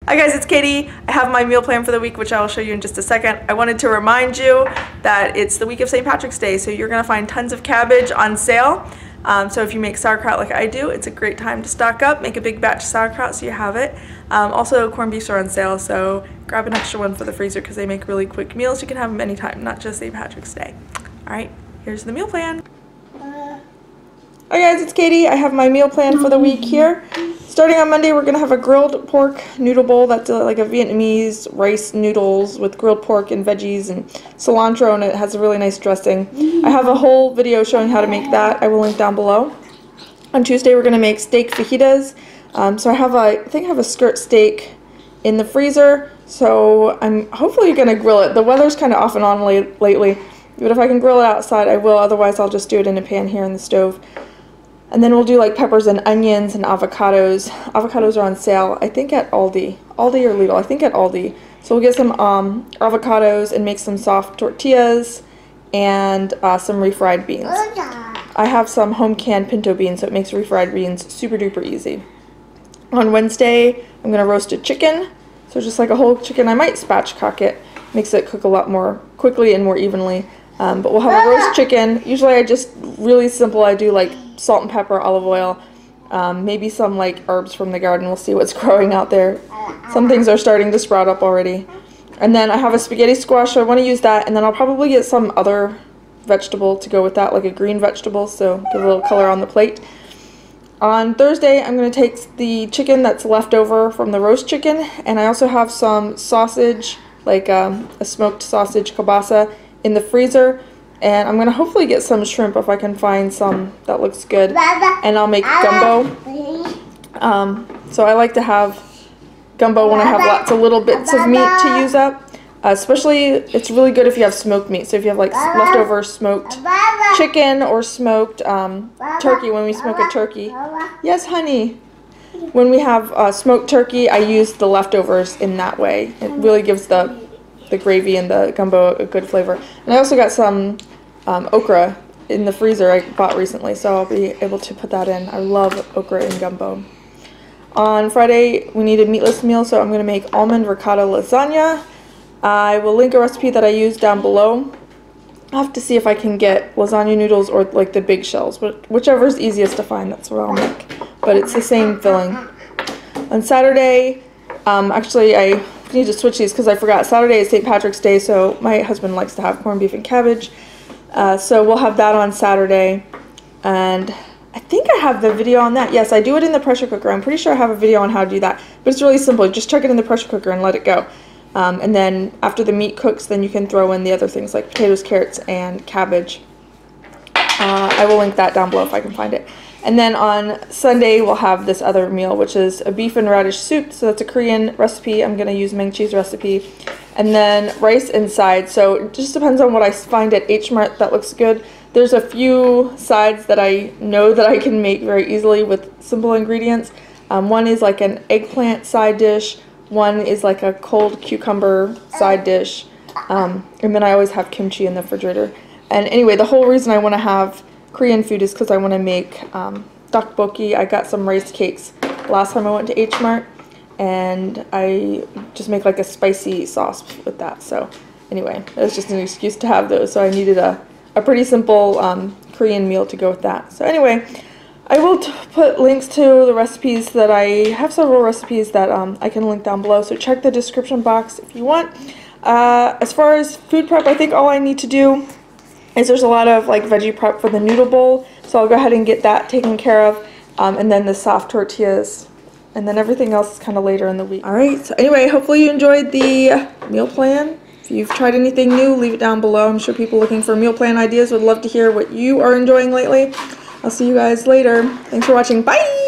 Hi guys, it's Katie. I have my meal plan for the week, which I will show you in just a second. I wanted to remind you that it's the week of St. Patrick's Day, so you're gonna find tons of cabbage on sale. So if you make sauerkraut like I do, it's a great time to stock up, make a big batch of sauerkraut so you have it. Also, corned beefs are on sale, so grab an extra one for the freezer because they make really quick meals. You can have them anytime, not just St. Patrick's Day. All right, here's the meal plan. Hi guys, it's Katie. I have my meal plan for the week here. Starting on Monday, we're going to have a grilled pork noodle bowl. That's like a Vietnamese rice noodles with grilled pork and veggies and cilantro, and it has a really nice dressing. I have a whole video showing how to make that. I will link down below. On Tuesday, we're going to make steak fajitas. So I think I have a skirt steak in the freezer, so I'm hopefully going to grill it. The weather's kind of off and on lately, but if I can grill it outside, I will. Otherwise, I'll just do it in a pan here in the stove. And then we'll do like peppers and onions and avocados. Avocados are on sale, I think at Aldi or Lidl, I think at Aldi. So we'll get some avocados and make some soft tortillas and some refried beans. I have some home canned pinto beans, so it makes refried beans super duper easy. On Wednesday, I'm gonna roast a chicken. So just like a whole chicken. I might spatchcock it, makes it cook a lot more quickly and more evenly. But we'll have a roast chicken. Usually I just, really simple, I do like salt and pepper, olive oil, maybe some like herbs from the garden. We'll see what's growing out there. Some things are starting to sprout up already. And then I have a spaghetti squash, so I want to use that, and then I'll probably get some other vegetable to go with that, like a green vegetable, so give a little color on the plate. On Thursday, I'm going to take the chicken that's left over from the roast chicken, and I also have some sausage, like a smoked sausage kielbasa in the freezer. And I'm going to hopefully get some shrimp if I can find some that looks good. And I'll make gumbo. So I like to have gumbo when I have lots of little bits of meat to use up. Especially, it's really good if you have smoked meat. So if you have like leftover smoked chicken or smoked turkey, when we smoke a turkey. Yes, honey. When we have smoked turkey, I use the leftovers in that way. It really gives the gravy and the gumbo a good flavor. And I also got some okra in the freezer I bought recently, so I'll be able to put that in. I love okra in gumbo. On Friday, we need a meatless meal, so I'm going to make almond ricotta lasagna. I will link a recipe that I use down below. I'll have to see if I can get lasagna noodles or like the big shells, but whichever is easiest to find, that's what I'll make. But it's the same filling. On Saturday, actually I need to switch these because I forgot. Saturday is St. Patrick's Day, so my husband likes to have corned beef and cabbage. So we'll have that on Saturday. And I think I have the video on that. Yes, I do it in the pressure cooker. I'm pretty sure I have a video on how to do that. But it's really simple. Just chuck it in the pressure cooker and let it go. And then after the meat cooks, then you can throw in the other things like potatoes, carrots, and cabbage. I will link that down below if I can find it. And then on Sunday, we'll have this other meal, which is a beef and radish soup. So that's a Korean recipe. I'm going to use Meng Chi's recipe. And then rice and sides. So it just depends on what I find at H Mart that looks good. There's a few sides that I know that I can make very easily with simple ingredients. One is like an eggplant side dish. One is like a cold cucumber side dish. And then I always have kimchi in the refrigerator. And anyway, the whole reason I want to have Korean food is because I want to make tteokbokki. I got some rice cakes last time I went to H Mart, and I just make like a spicy sauce with that. So anyway, that was just an excuse to have those. So I needed a pretty simple Korean meal to go with that. So anyway, I will put links to the recipes that I have, several recipes that I can link down below. So check the description box if you want. As far as food prep, I think all I need to do is there's a lot of like veggie prep for the noodle bowl, so I'll go ahead and get that taken care of, and then the soft tortillas, and then everything else is kind of later in the week. Alright, so anyway, hopefully you enjoyed the meal plan. If you've tried anything new, leave it down below. I'm sure people looking for meal plan ideas would love to hear what you are enjoying lately. I'll see you guys later. Thanks for watching. Bye!